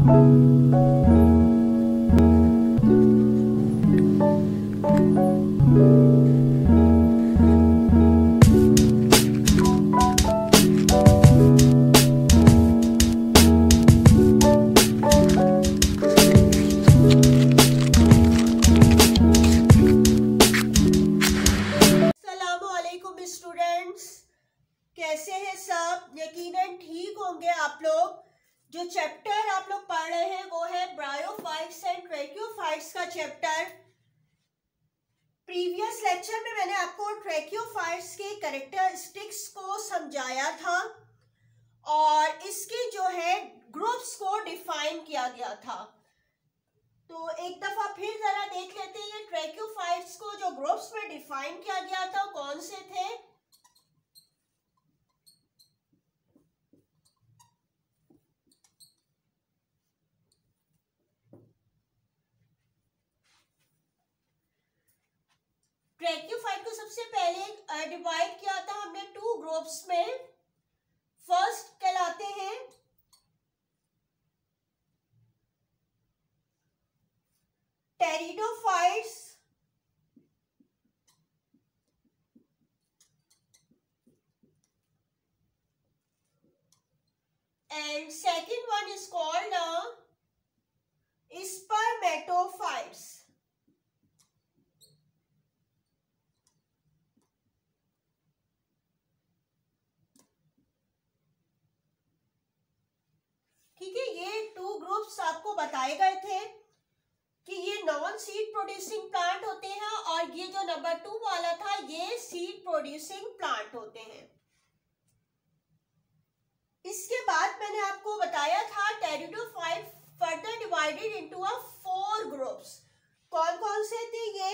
कैसे हैं सब? यकीनन ठीक होंगे आप लोग। जो चैप्टर आप लोग पढ़ रहे हैं वो है ब्रायोफाइट्स एंड ट्रैकियोफाइट्स का चैप्टर। प्रीवियस लेक्चर में मैंने आपको ट्रैकियोफाइट्स के कैरेक्टरिस्टिक्स को समझाया था और इसके जो है ग्रुप्स को डिफाइन किया गया था। तो एक दफा फिर जरा देख लेते हैं ये ट्रैकियोफाइट्स को जो ग्रुप्स में डिफाइन किया गया था कौन से थे। ट्रैकियोफाइट को सबसे पहले डिवाइड किया था हमने टू ग्रुप्स में। फर्स्ट कहलाते हैं pteridophytes and second one is called spermatophytes. ठीक है, ये टू ग्रुप्स आपको बताए गए थे कि ये नॉन सीड प्रोड्यूसिंग प्लांट होते हैं और ये जो नंबर 2 वाला था ये सीड प्रोड्यूसिंग प्लांट होते हैं। इसके बाद मैंने आपको बताया था pteridophyte further divided into 4 groups. कौन कौन से थे ये?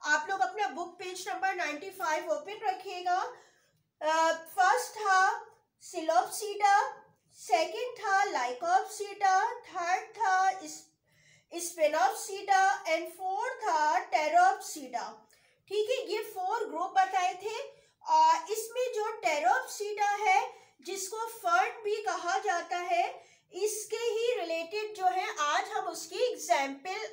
आप लोग अपना बुक पेज नंबर 95 ओपन रखिएगा। फर्स्ट था सिलोप्सीडा, सेकेंड था लाइकोप्सीडा, थर्ड था स्पेनोप्सीडा एंड फोर्थ था टेरोप्सीडा। ठीक है, ये 4 ग्रुप बताए थे और इसमें जो टेरोप्सीडा है जिसको फर्न भी कहा जाता है, इसके ही रिलेटेड जो है आज हम उसकी एग्जाम्पल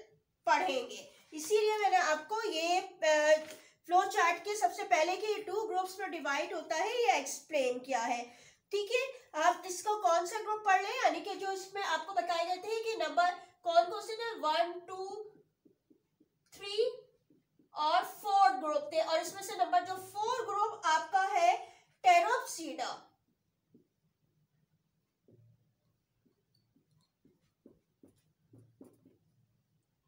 पढ़ेंगे। इसीलिए मैंने आपको ये फ्लो चार्ट के सबसे पहले कि 2 ग्रुप्स में डिवाइड होता है ये एक्सप्लेन किया है। ठीक है, आप इसको कौन सा ग्रुप पढ़ लें, यानी कि जो इसमें आपको बताए जाते हैं कि नंबर कौन कौन से थे 1, 2, 3 और 4 ग्रुप थे और इसमें से नंबर जो 4 ग्रुप आपका है टेरोप्सीडा।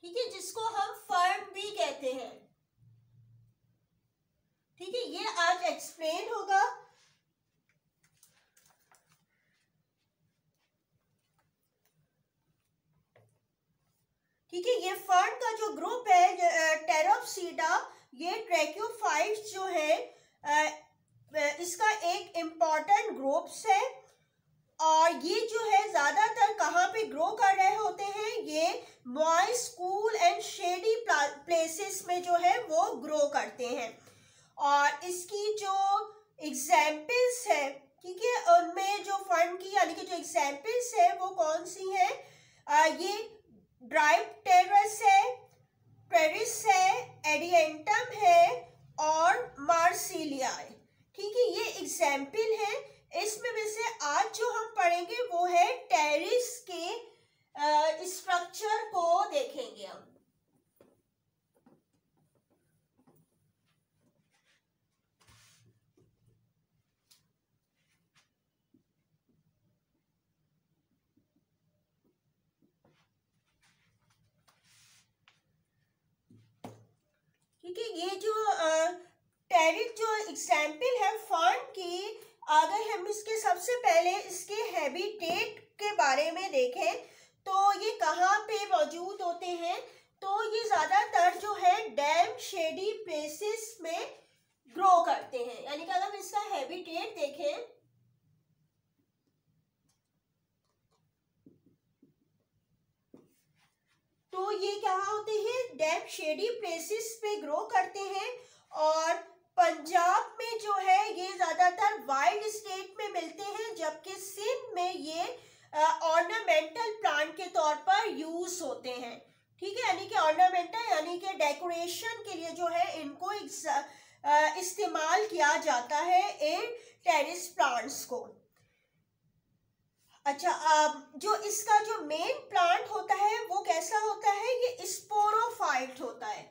ठीक है, जिसको हम फर्न भी कहते हैं। ठीक है, ये आज एक्सप्लेन होगा। ठीक है, ये फर्न का जो ग्रुप है टेरोप्सीडा, ये ट्रैकियोफाइट्स जो है इसका एक इम्पॉर्टेंट ग्रुप्स है और ये जो है ज्यादातर कहाँ पे ग्रो कर रहे होते हैं, ये moist, cool and shady places में जो है वो ग्रो करते हैं। और इसकी जो एग्जाम्पल्स है, ठीक है, उनमें जो फर्न की यानी कि जो एग्जाम्पल्स है वो कौन सी है? ये ड्राइप्टेरस है, पेरिस है, एडिएंटम है और मार्सिलिया है। ठीक है, ये एग्जाम्पल है। इसमें में से आज जो हम पढ़ेंगे वो है टेरिस के स्ट्रक्चर को देखेंगे हम। ठीक है, ये जो टेरिस जो एग्जाम्पल है फर्न की, अगर हम इसके सबसे पहले इसके हैबिटेट के बारे में देखें तो ये कहाँ पे मौजूद होते हैं, तो ये ज्यादातर जो है डैम शेडी प्लेसेस में ग्रो करते हैं। यानी कि अगर हम इसका हैबिटेट देखें तो ये कहाँ होते हैं? डैम शेडी प्लेसेस पे ग्रो करते हैं और पंजाब में जो है ये ज्यादातर वाइल्ड स्टेट में मिलते हैं, जबकि सिंध में ये ऑर्नामेंटल प्लांट के तौर पर यूज होते हैं। ठीक है, यानी कि ऑर्नामेंटल यानी कि डेकोरेशन के लिए जो है इनको इस्तेमाल किया जाता है इन टेरेस प्लांट्स को। अच्छा, जो इसका जो मेन प्लांट होता है वो कैसा होता है, ये स्पोरोफाइट होता है।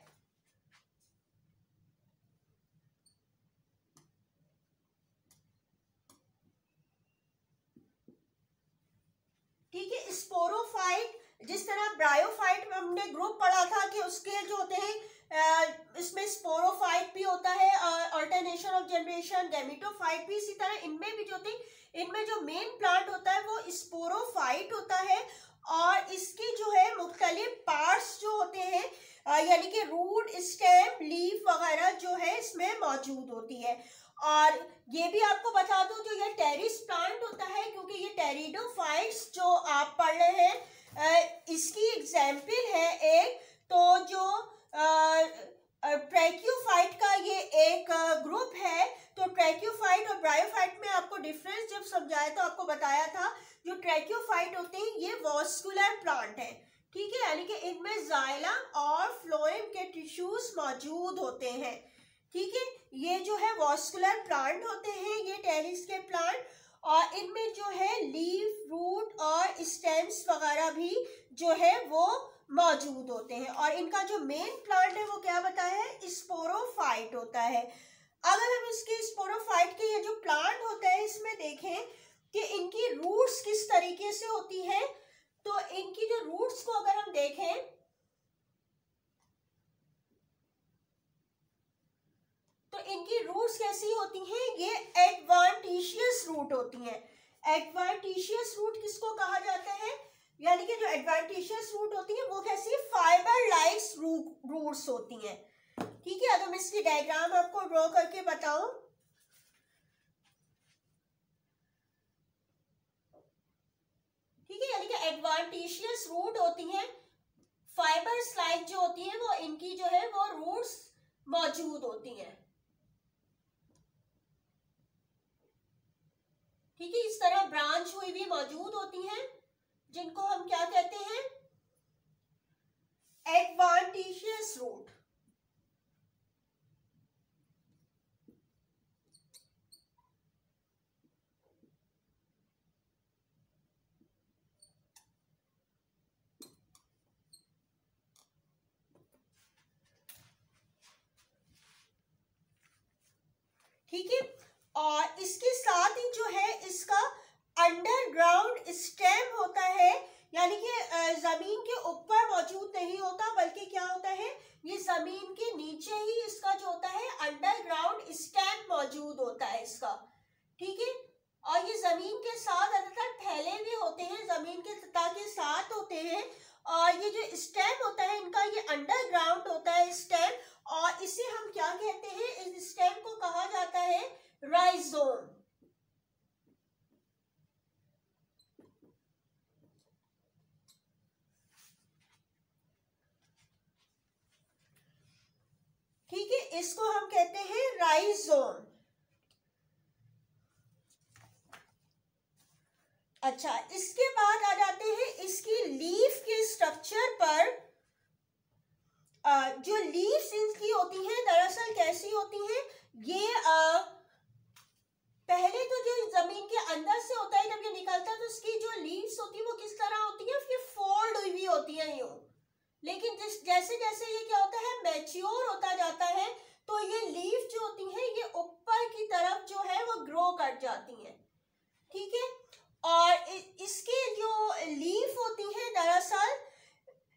ठीक है, स्पोरोफाइट, जिस तरह ब्रायोफाइट में हमने ग्रुप पढ़ा था कि उसके जो होते हैं इसमें स्पोरोफाइट भी होता है, अल्टरनेशन ऑफ जनरेशन, गैमेटोफाइट भी, इसी तरह इनमें भी जो होते हैं, इनमें जो मेन प्लांट होता है वो स्पोरोफाइट होता है। और इसकी जो है मुख्तलिफ पार्ट्स जो होते हैं यानी कि रूट, स्टेम, लीफ वगैरह जो है इसमें मौजूद होती है। और ये भी आपको बता दूं, जो ये टेरिस प्लांट होता है, क्योंकि ये टेरिडोफाइट्स जो आप पढ़ रहे हैं इसकी एग्जाम्पल है एक, तो जो ट्रैक्योफाइट का ये एक ग्रुप है। तो ट्रैक्योफाइट और ब्रायोफाइट में आपको डिफरेंस जब समझाया तो आपको बताया था, जो ट्रैक्योफाइट होते हैं ये वॉस्कुलर प्लांट है। ठीक है, यानी कि इनमें जाइलम और फ्लोएम के टिश्यूज मौजूद होते हैं। ठीक है, ये जो है वॉस्कुलर प्लांट होते हैं ये टेरिस के प्लांट, और इनमें जो है लीफ, रूट और स्टेम्स वगैरह भी जो है वो मौजूद होते हैं। और इनका जो मेन प्लांट है वो क्या बताया है, स्पोरोफाइट होता है। अगर हम इसके स्पोरोफाइट के ये जो प्लांट होता है इसमें देखें कि इनकी रूट्स किस तरीके से होती है, तो इनकी जो रूट्स को अगर हम देखें तो इनकी रूट्स कैसी होती हैं, ये एडवांटिशियस रूट होती हैं। एडवांटिशियस रूट किसको कहा जाता है, यानी कि जो एडवांटिशियस रूट होती है वो कैसी फाइबर लाइक रूट्स होती हैं। ठीक है, अगर मैं इसकी डायग्राम आपको ड्रॉ करके बताऊं, ठीक है, यानी कि एडवांटिशियस रूट होती हैं, फाइबर लाइक जो होती है वो इनकी जो है वो रूट्स मौजूद होती हैं। ठीक है, इस तरह ब्रांच हुई भी मौजूद होती हैं, जिनको हम क्या कहते हैं, एडवांटिशियस रूट। ठीक है, और इसके साथ ही जो है इसका अंडरग्राउंड स्टेम होता है, यानी कि जमीन के ऊपर मौजूद नहीं होता, बल्कि क्या होता है, ये जमीन के नीचे ही इसका जो होता है अंडरग्राउंड स्टेम मौजूद होता है इसका। ठीक है, और ये जमीन के साथ ज्यादातर फैले हुए होते हैं, जमीन के सतह के साथ होते हैं। और ये जो स्टेम होता है इनका, ये अंडरग्राउंड होता है स्टेम, और इसे हम क्या कहते हैं, इस स्टेम को कहा जाता है राइजोम। ठीक है, इसको हम कहते हैं राइजोम। अच्छा, इसके बाद आ जाते हैं इसकी लीफ के स्ट्रक्चर पर। जो लीव्स इसकी होती हैं दरअसल कैसी होती हैं, ये पहले तो जो जमीन के अंदर से होता है, जब ये निकलता है तो इसकी जो लीव्स होती है वो किस तरह होती है, ये फोल्ड हुई होती है यूं। लेकिन जैसे जैसे ये क्या होता है, मैच्योर होता जाता है, तो ये लीफ जो होती है ये ऊपर की तरफ जो है वो ग्रो कर जाती है। ठीक है, और इसके जो लीफ होती है दरअसल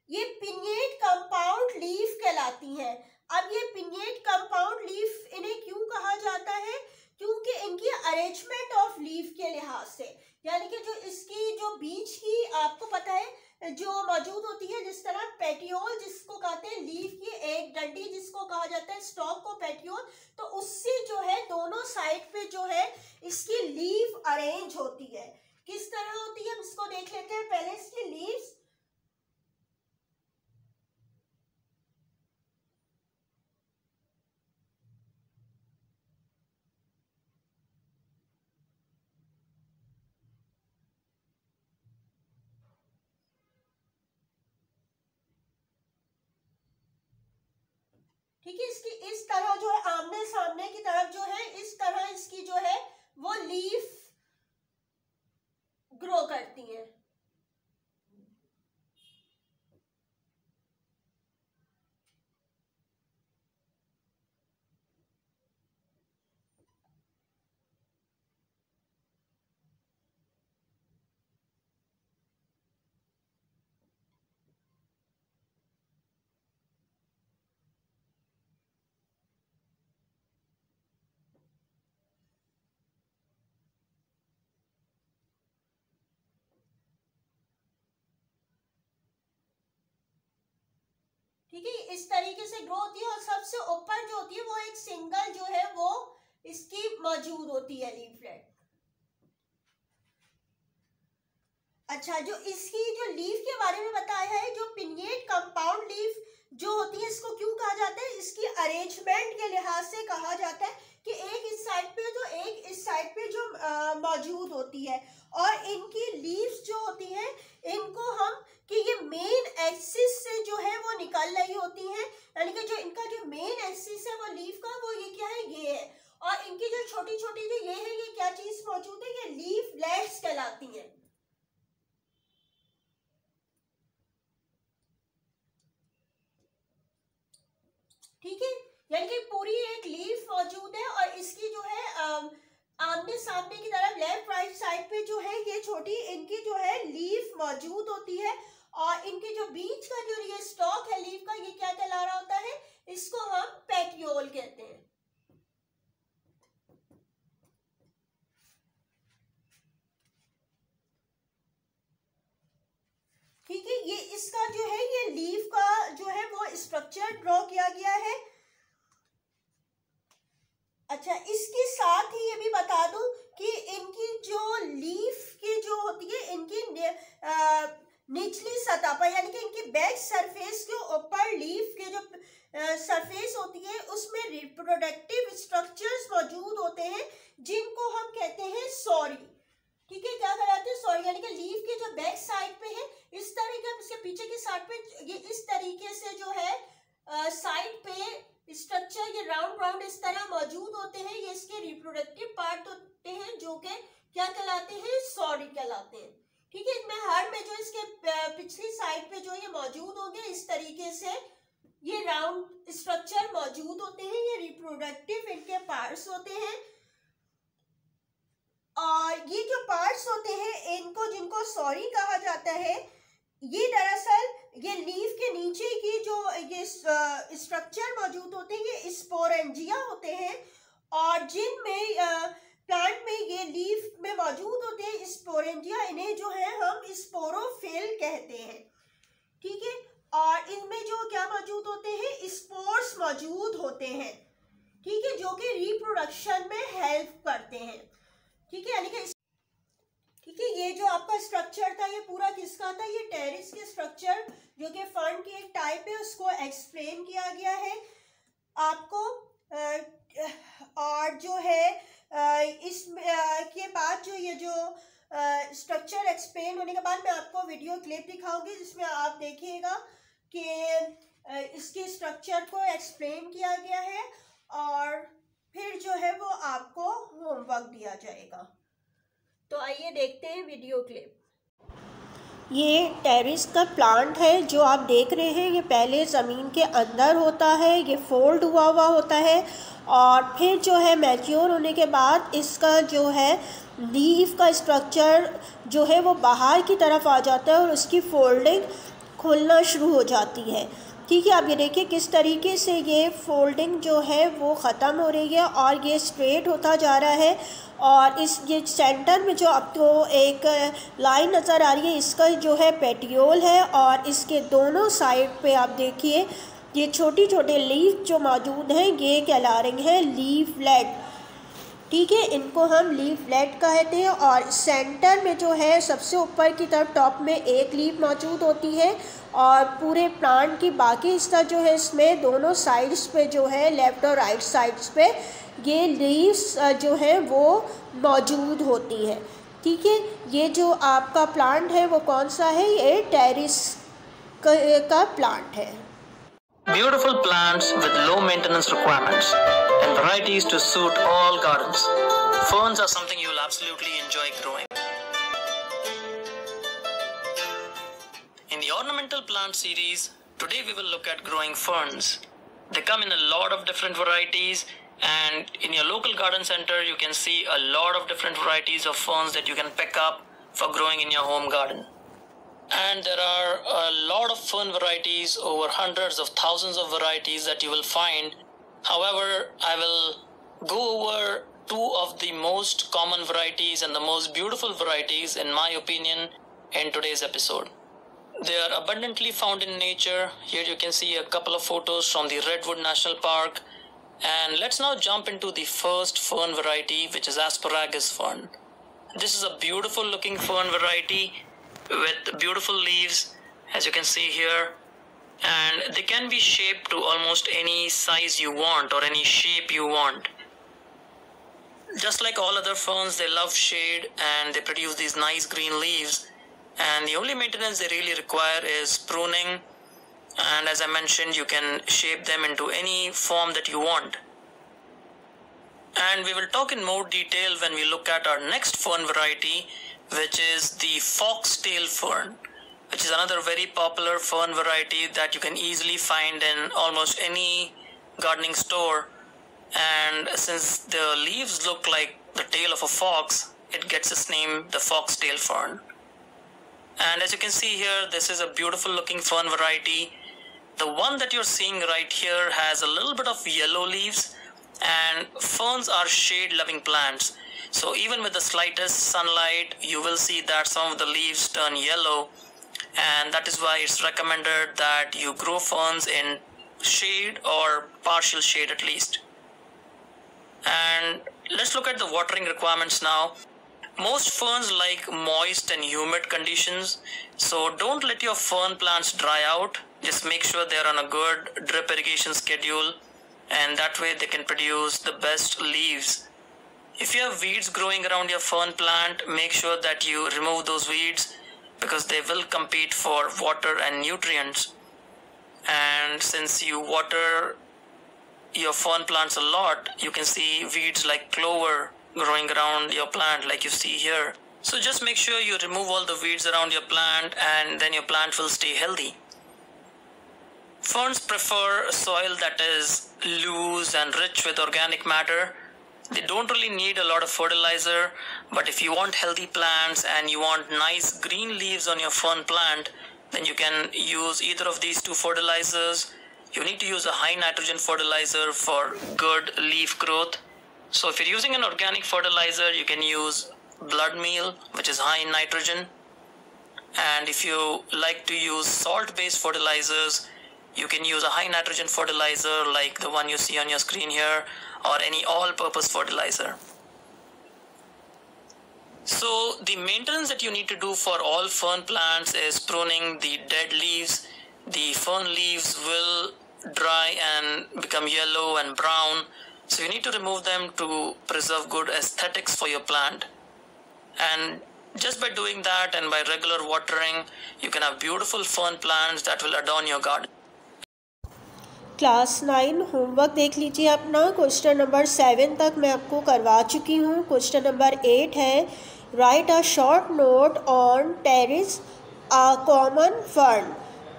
ये पिनिएट कंपाउंड लीफ कहलाती हैं। अब ये पिनिएट कंपाउंड लीफ इन्हें क्यों कहा जाता है, क्योंकि इनकी अरेंजमेंट ऑफ लीफ के लिहाज से, यानी कि जो इसकी जो बीच की आपको पता है जो मौजूद होती है, जिस तरह पेटियोल जिसको कहते हैं, लीफ की एक डंडी जिसको कहा जाता है स्टॉक को पेटियोल, तो उससे जो है दोनों साइड पे जो है इसकी लीफ अरेंज होती है। किस तरह होती है हम इसको देख लेते हैं पहले। इसकी लीव्स, ठीक है। इसकी इस तरह जो है आमने सामने की तरफ जो है इस तरह इसकी जो है वो लीफ ग्रो करती हैं। ठीक है, इस तरीके से ग्रो होती है और सबसे ऊपर जो होती है वो एक सिंगल जो है वो इसकी मौजूद होती है लीफलेट। अच्छा, जो इसकी जो लीफ के बारे में बताया है, जो पिन्नेट कंपाउंड लीफ जो होती है इसको क्यों कहा जाता है, इसकी अरेंजमेंट के लिहाज से कहा जाता है कि एक इस साइड पे तो एक इस साइड पे जो मौजूद होती है, और इनकी लीव्स जो होती हैं इनको हम कि ये मेन एक्सिस से जो है वो निकल रही होती हैं, यानी कि जो इनका जो मेन एक्सिस है वो लीफ का वो ये क्या है, ये है। और इनकी जो छोटी छोटी जो ये है, ये क्या चीज मौजूद है, ये लीफलेट्स कहलाती हैं। ठीक है, यानी कि पूरी एक लीफ मौजूद है और इसकी जो है आमने सामने की तरफ लेफ्ट राइट साइड पे जो है ये छोटी इनकी जो है लीफ मौजूद होती है, और इनके जो बीच का जो ये स्टॉक है लीफ का, ये क्या कहला रहा होता है, इसको हम पेटियोल कहते हैं। ठीक है, ये इसका जो है ये लीफ का जो है वो स्ट्रक्चर ड्रॉ किया गया है। अच्छा, इसके साथ ही ये भी बता दूं कि इनकी जो लीफ की जो होती है इनकी निचली सतह पर, यानी कि इनकी बैक सरफेस के ऊपर लीफ के जो सरफेस होती है उसमें रिप्रोडक्टिव स्ट्रक्चर्स मौजूद होते हैं जिनको हम कहते हैं सॉरी। ठीक है, क्या कहलाते हैं, सॉरी, यानी कि लीफ के जो बैक साइड पे है इस तरीके, इसके पीछे की साइड पे ये इस तरीके से जो है साइड पे स्ट्रक्चर ये राउंड राउंड इस तरह मौजूद होते हैं, ये इसके रिप्रोडक्टिव पार्ट होते हैं जो कि क्या कहलाते हैं, सॉरी कहलाते हैं। ठीक है, इसमें हर में जो इसके पिछली साइड पे जो ये मौजूद होंगे इस तरीके से ये राउंड स्ट्रक्चर मौजूद होते हैं, ये रिप्रोडक्टिव इनके पार्ट्स होते हैं। और ये जो पार्ट्स होते हैं इनको जिनको सॉरी कहा जाता है, ये दरअसल ये लीफ के नीचे की जो ये स्ट्रक्चर मौजूद होते हैं ये स्पोरेंजिया होते हैं, और जिनमें प्लांट में ये लीफ में मौजूद होते हैं स्पोरेंजिया, इन्हें जो है हम स्पोरोफिल कहते हैं। ठीक है, और इनमें जो क्या मौजूद होते हैं, स्पोर्स मौजूद होते हैं। ठीक है, जो कि रिप्रोडक्शन में हेल्प करते हैं। ठीक है, यानी कि ठीक है, ये जो आपका स्ट्रक्चर था ये पूरा किसका था, ये टेरिस के स्ट्रक्चर जो कि फर्न की एक टाइप है उसको एक्सप्लेन किया गया है आपको। और जो है इस के बाद जो ये जो स्ट्रक्चर एक्सप्लेन होने के बाद मैं आपको वीडियो क्लिप दिखाऊंगी जिसमें आप देखिएगा कि इसके स्ट्रक्चर को एक्सप्लेन किया गया है, और फिर जो है वो आपको होमवर्क दिया जाएगा। तो आइए देखते हैं वीडियो क्लिप। ये टेरिस का प्लांट है जो आप देख रहे हैं, ये पहले ज़मीन के अंदर होता है, ये फोल्ड हुआ हुआ होता है, और फिर जो है मैच्योर होने के बाद इसका जो है लीफ का स्ट्रक्चर जो है वो बाहर की तरफ आ जाता है और उसकी फोल्डिंग खुलना शुरू हो जाती है। ठीक है, आप ये देखिए किस तरीके से ये फोल्डिंग जो है वो ख़त्म हो रही है और ये स्ट्रेट होता जा रहा है, और इस ये सेंटर में जो आपको एक लाइन नज़र आ रही है इसका जो है पेटियोल है, और इसके दोनों साइड पे आप देखिए ये छोटी छोटे लीफ जो मौजूद हैं ये कहला रही हैं लीफलेट। ठीक है, इनको हम लीफलेट कहते हैं, और सेंटर में जो है सबसे ऊपर की तरफ टॉप में एक लीफ मौजूद होती है, और पूरे प्लांट की बाकी हिस्सा जो है इसमें दोनों साइड्स पे जो है लेफ़्ट और राइट साइड्स पे ये लीव्स जो है वो मौजूद होती हैं। ठीक है, ये जो आपका प्लांट है वो कौन सा है, ये टेरिस का प्लांट है। Beautiful plants with low maintenance requirements and varieties to suit all gardens. Ferns are something you will absolutely enjoy growing. In the ornamental plant series, today we will look at growing ferns. They come in a lot of different varieties, and in your local garden center you can see a lot of different varieties of ferns that you can pick up for growing in your home garden. And there are a lot of fern varieties, over hundreds of thousands of varieties that you will find. However, I will go over two of the most common varieties and the most beautiful varieties, in my opinion, in today's episode. They are abundantly found in nature. Here you can see a couple of photos from the Redwood National Park. And let's now jump into the first fern variety, which is asparagus fern. This is a beautiful looking fern variety with beautiful leaves, as you can see here, and they can be shaped to almost any size you want or any shape you want. Just like all other ferns, they love shade and they produce these nice green leaves, and the only maintenance they really require is pruning, and as I mentioned, you can shape them into any form that you want. And we will talk in more detail when we look at our next fern variety, which is the foxtail fern, which is another very popular fern variety that you can easily find in almost any gardening store. And since the leaves look like the tail of a fox, it gets its name, the foxtail fern. And as you can see here, this is a beautiful looking fern variety. The one that you're seeing right here has a little bit of yellow leaves, and ferns are shade loving plants. So even with the slightest sunlight, you will see that some of the leaves turn yellow, and that is why it's recommended that you grow ferns in shade or partial shade at least. And let's look at the watering requirements now. Most ferns like moist and humid conditions, so don't let your fern plants dry out. Just make sure they're on a good drip irrigation schedule, and that way they can produce the best leaves. If you have weeds growing around your fern plant, make sure that you remove those weeds because they will compete for water and nutrients. And since you water your fern plants a lot, you can see weeds like clover growing around your plant like you see here. So just make sure you remove all the weeds around your plant, and then your plant will stay healthy. Ferns prefer soil that is loose and rich with organic matter. They don't really need a lot of fertilizer, but if you want healthy plants and you want nice green leaves on your fern plant, then you can use either of these two fertilizers. You need to use a high nitrogen fertilizer for good leaf growth. So if you're using an organic fertilizer, you can use blood meal, which is high in nitrogen. And if you like to use salt-based fertilizers, you can use a high nitrogen fertilizer like the one you see on your screen here, or any all-purpose fertilizer. So the maintenance that you need to do for all fern plants is pruning the dead leaves. The fern leaves will dry and become yellow and brown, so you need to remove them to preserve good aesthetics for your plant. And just by doing that and by regular watering, you can have beautiful fern plants that will adorn your garden. Class 9 homework देख लीजिए अपना। Question number 7 तक मैं आपको करवा चुकी हूँ। Question number 8 है, write a short note on Pteris a common fern,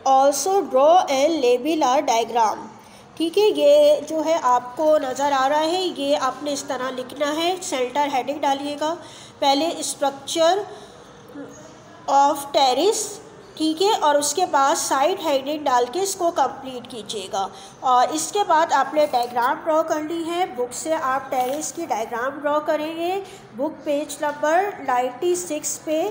also draw and label a diagram. ठीक है, ये जो है आपको नज़र आ रहा है, ये आपने इस तरह लिखना है। सेंटर हेडिंग डालिएगा, पहले स्ट्रक्चर ऑफ टेरिस, ठीक है, और उसके बाद साइड हेडिंग डाल के इसको कंप्लीट कीजिएगा। और इसके बाद आपने डायग्राम ड्रॉ करनी है। बुक से आप टेरेस की डायग्राम ड्रॉ करेंगे। बुक पेज नंबर 96 पे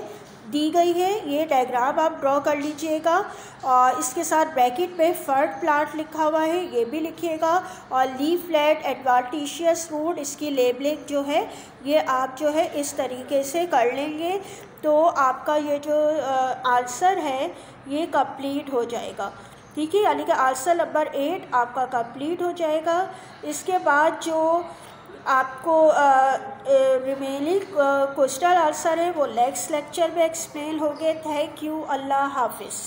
दी गई है, ये डायग्राम आप ड्रॉ कर लीजिएगा। और इसके साथ ब्रैकेट पे फर्ट प्लांट लिखा हुआ है, ये भी लिखिएगा। और लीफलेट एडवांटिशियस रूट, इसकी लेबलिंग जो है ये आप जो है इस तरीके से कर लेंगे, तो आपका ये जो आंसर है ये कंप्लीट हो जाएगा। ठीक है, यानी कि आंसर नंबर 8 आपका कंप्लीट हो जाएगा। इसके बाद जो आपको रिमेनिंग क्वेश्चन आंसर है वो नेक्स्ट लेक्चर में एक्सप्लेन होंगे। थैंक यू, अल्लाह हाफिज़।